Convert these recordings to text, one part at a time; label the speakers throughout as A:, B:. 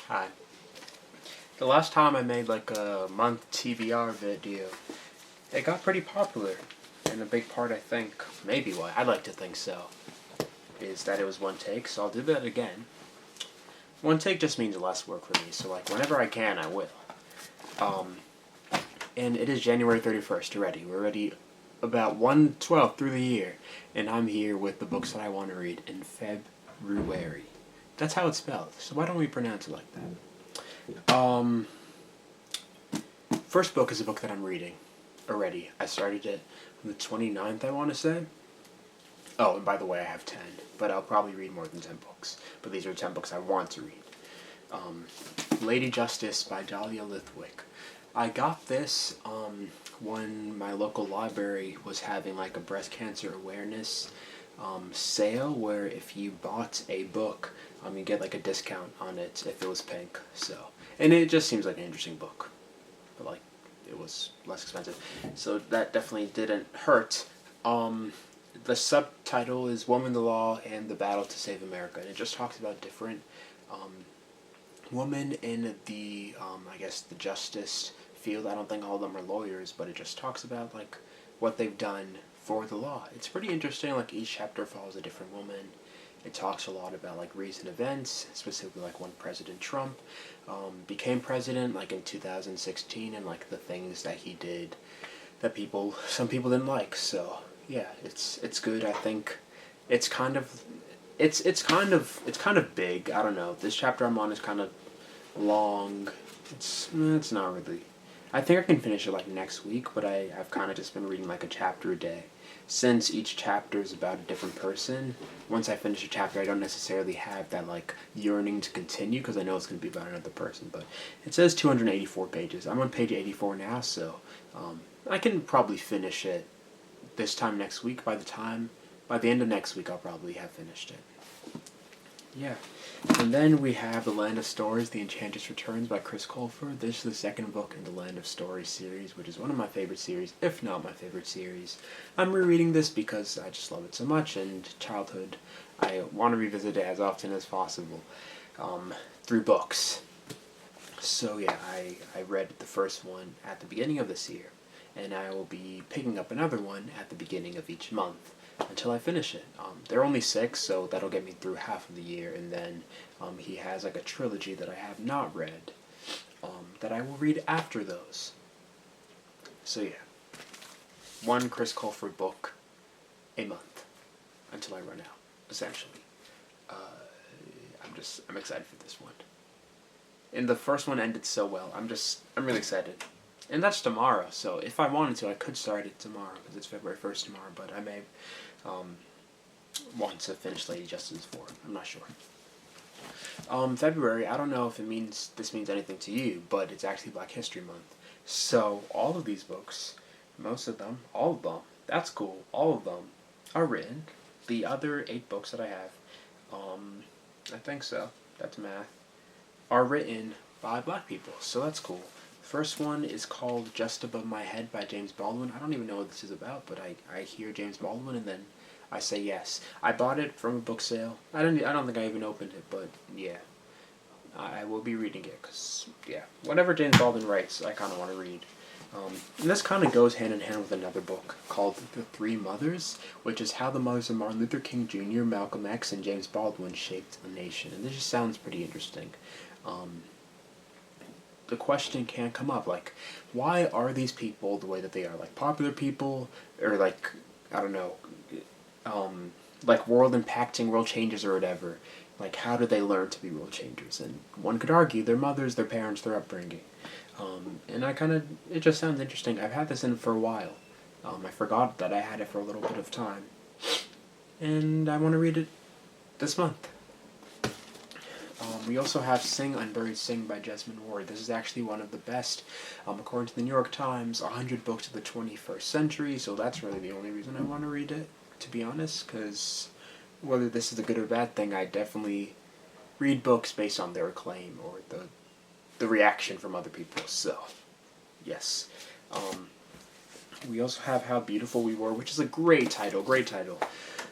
A: Hi. The last time I made like a month TBR video, it got pretty popular. And a big part, I think, maybe why I'd like to think so, is that it was one take, so I'll do that again. One take just means less work for me, so like whenever I can, I will. And it is January 31st already. We're already about 1/12 through the year, and I'm here with the books that I want to read in February. That's how it's spelled, so why don't we pronounce it like that? First book is a book that I'm reading already. I started it on the 29th, I want to say. Oh, and by the way, I have 10, but I'll probably read more than 10 books. But these are 10 books I want to read. Lady Justice by Dahlia Lithwick. I got this when my local library was having like a breast cancer awareness sale where if you bought a book, you get like a discount on it if it was pink. So, and it just seems like an interesting book, but like it was less expensive, so that definitely didn't hurt. The subtitle is Woman, the Law, and the Battle to Save America, and it just talks about different women in the I guess the justice field. I don't think all of them are lawyers, but it just talks about like what they've done for the law. It's pretty interesting. Like each chapter follows a different woman. It talks a lot about like recent events, specifically like when President Trump became president, like in 2016, and like the things that he did that some people didn't like. So yeah, it's good. I think it's kind of it's kind of big. I don't know. This chapter I'm on is kind of long. It's not really. I think I can finish it like next week, but I've kind of just been reading like a chapter a day. Since each chapter is about a different person, once I finish a chapter, I don't necessarily have that like yearning to continue because I know it's going to be about another person. But it says 284 pages. I'm on page 84 now, so I can probably finish it this time next week. By the end of next week, I'll probably have finished it. Yeah. And then we have The Land of Stories, The Enchantress Returns by Chris Colfer. This is the second book in the Land of Stories series, which is one of my favorite series, if not my favorite series. I'm rereading this because I just love it so much, and childhood, I want to revisit it as often as possible through books. So yeah, I read the first one at the beginning of this year, and I will be picking up another one at the beginning of each month until I finish it. There are only 6, so that'll get me through half of the year, and then he has like a trilogy that I have not read that I will read after those. So yeah, one Chris Colfer book a month until I run out, essentially. I'm excited for this one. And the first one ended so well. I'm really excited. And that's tomorrow, so if I wanted to, I could start it tomorrow, because it's February 1st tomorrow, but I may want to finish Lady Justice 4. I'm not sure. February, I don't know if this means anything to you, but it's actually Black History Month. So all of these books, most of them, all of them, that's cool, all of them are written. The other 8 books that I have, I think so, that's math, are written by black people, so that's cool. First one is called Just Above My Head by James Baldwin. I don't even know what this is about, but I hear James Baldwin and then I say yes. I bought it from a book sale. I don't think I even opened it, but yeah. I will be reading it because, yeah, whatever James Baldwin writes, I kind of want to read. And this kind of goes hand in hand with another book called The Three Mothers, which is how the mothers of Martin Luther King Jr., Malcolm X, and James Baldwin shaped the nation. And this just sounds pretty interesting. The question can come up, like, why are these people the way that they are? Like, popular people, or like, I don't know, like world-impacting world changers or whatever. Like, how do they learn to be world changers? And one could argue their mothers, their parents, their upbringing. And it just sounds interesting. I've had this in for a while. I forgot that I had it for a little bit of time. And I want to read it this month. We also have Sing Unburied Sing by Jesmyn Ward. This is actually one of the best, according to the New York Times, 100 books of the 21st century, so that's really the only reason I want to read it, to be honest, because whether this is a good or bad thing, I definitely read books based on their acclaim or the reaction from other people, so yes. We also have How Beautiful We Were, which is a great title.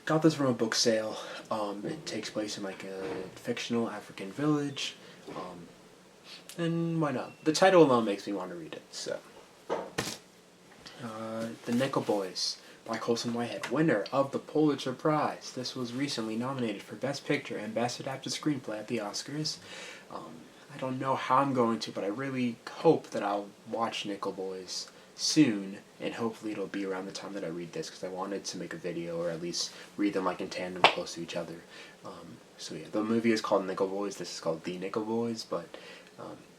A: Got this from a book sale. It takes place in like a fictional African village. And why not? The title alone makes me want to read it, so. The Nickel Boys by Colson Whitehead, winner of the Pulitzer Prize. This was recently nominated for Best Picture and Best Adapted Screenplay at the Oscars. I don't know how I'm going to, but I really hope that I'll watch Nickel Boys soon, and hopefully it'll be around the time that I read this, because I wanted to make a video, or at least read them like in tandem, close to each other. So yeah, the movie is called Nickel Boys, this is called The Nickel Boys, but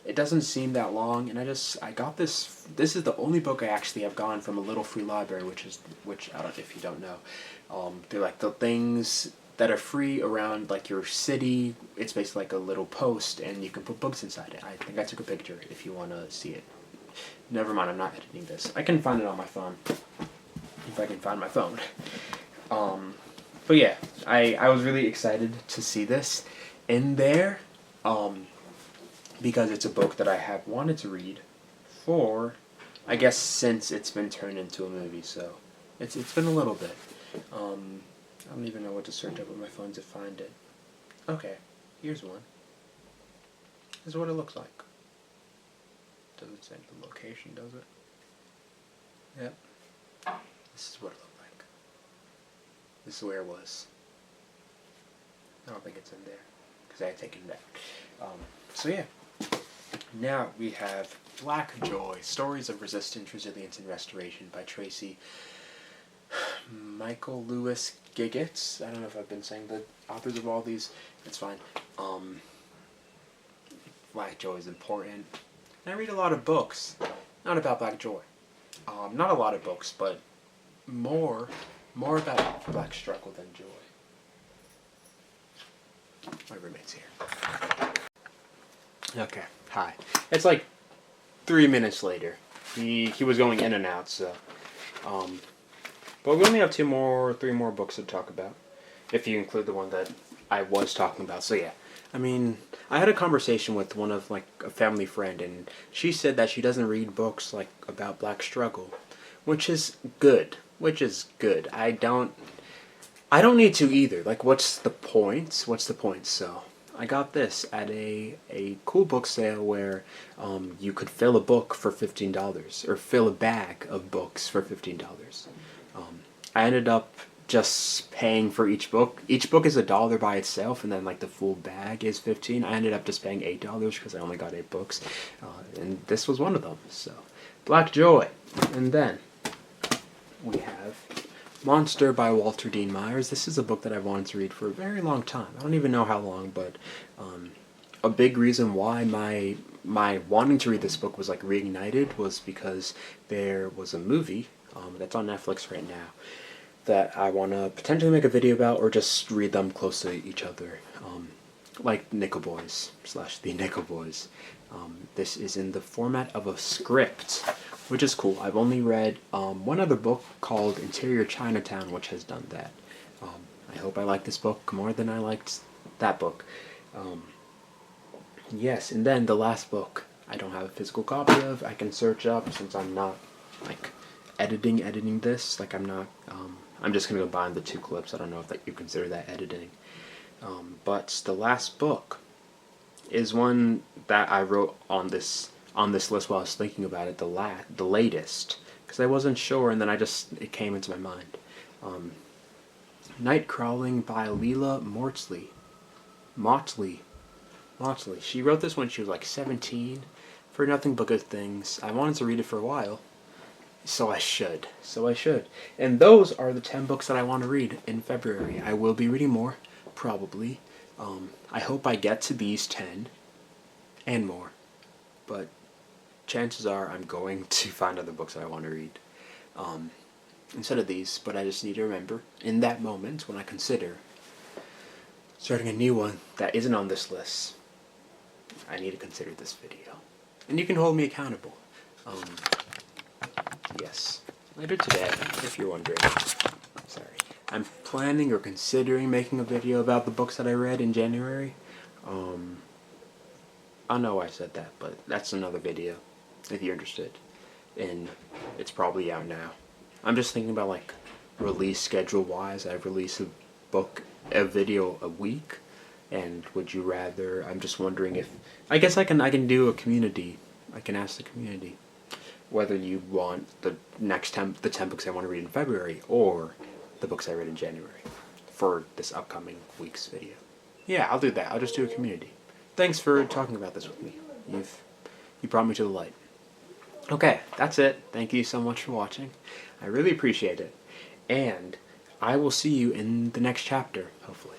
A: it doesn't seem that long, and I got this is the only book I actually have gotten from a little free library, which I don't, if you don't know, they're like the things that are free around like your city. It's basically like a little post, and you can put books inside it. I think I took a picture if you want to see it. Never mind, I'm not editing this. I can find it on my phone, if I can find my phone. But yeah, I was really excited to see this in there, because it's a book that I have wanted to read for, I guess, since it's been turned into a movie, so it's been a little bit. I don't even know what to search up with my phone to find it. Okay, here's one. This is what it looks like. Doesn't say the location, does it? Yep. This is what it looked like. This is where it was. I don't think it's in there, because I had taken it out. So yeah. Now we have Black Joy, Stories of Resistance, Resilience, and Restoration by Tracy Michael Lewis Giggets. I don't know if I've been saying the authors of all these. It's fine. Black Joy is important. And I read a lot of books, not about Black Joy. Not a lot of books, but more about Black struggle than joy. My roommate's here. Okay, hi. It's like 3 minutes later. He was going in and out, so but we only have 3 more books to talk about, if you include the one that I was talking about. So yeah, I mean, I had a conversation with one of like a family friend, and she said that she doesn't read books like about Black struggle, which is good. I don't need to either. Like, what's the point? So I got this at a cool book sale where you could fill a book for $15, or fill a bag of books for $15. I ended up just paying for each book. Each book is $1 by itself, and then like the full bag is $15. I ended up just paying $8 because I only got 8 books, and this was one of them. So, Black Joy, and then we have Monster by Walter Dean Myers. This is a book that I've wanted to read for a very long time. I don't even know how long, but a big reason why my wanting to read this book was like reignited was because there was a movie that's on Netflix right now that I want to potentially make a video about, or just read them close to each other, like Nickel Boys / The Nickel Boys. This is in the format of a script, which is cool. I've only read one other book called Interior Chinatown, which has done that. I hope I like this book more than I liked that book. Yes, and then the last book I don't have a physical copy of. I can search up, since I'm not like editing this. Like, I'm not. I'm just gonna combine the 2 clips. I don't know if that you consider that editing. But the last book is one that I wrote on this list while I was thinking about it, the latest, because I wasn't sure, and then it came into my mind. Night Crawling by Leila Motley. She wrote this when she was like 17, for Nothing But Good Things. I wanted to read it for a while, so I should. And those are the 10 books that I want to read in February. I will be reading more, probably. I hope I get to these 10 and more, but chances are I'm going to find other books that I want to read instead of these. But I just need to remember, in that moment when I consider starting a new one that isn't on this list, I need to consider this video. And you can hold me accountable. Yes, later today, if you're wondering. Sorry. I'm planning or considering making a video about the books that I read in January. I know why I said that, but that's another video, if you're interested. And it's probably out now. I'm just thinking about, like, release schedule-wise. I release a video a week. And would you rather? I'm just wondering if I guess I can do a community. I can ask the community whether you want the the 10 books I want to read in February or the books I read in January for this upcoming week's video. Yeah, I'll do that. I'll just do a community. Thanks for talking about this with me. You brought me to the light. Okay, that's it. Thank you so much for watching. I really appreciate it. And I will see you in the next chapter, hopefully.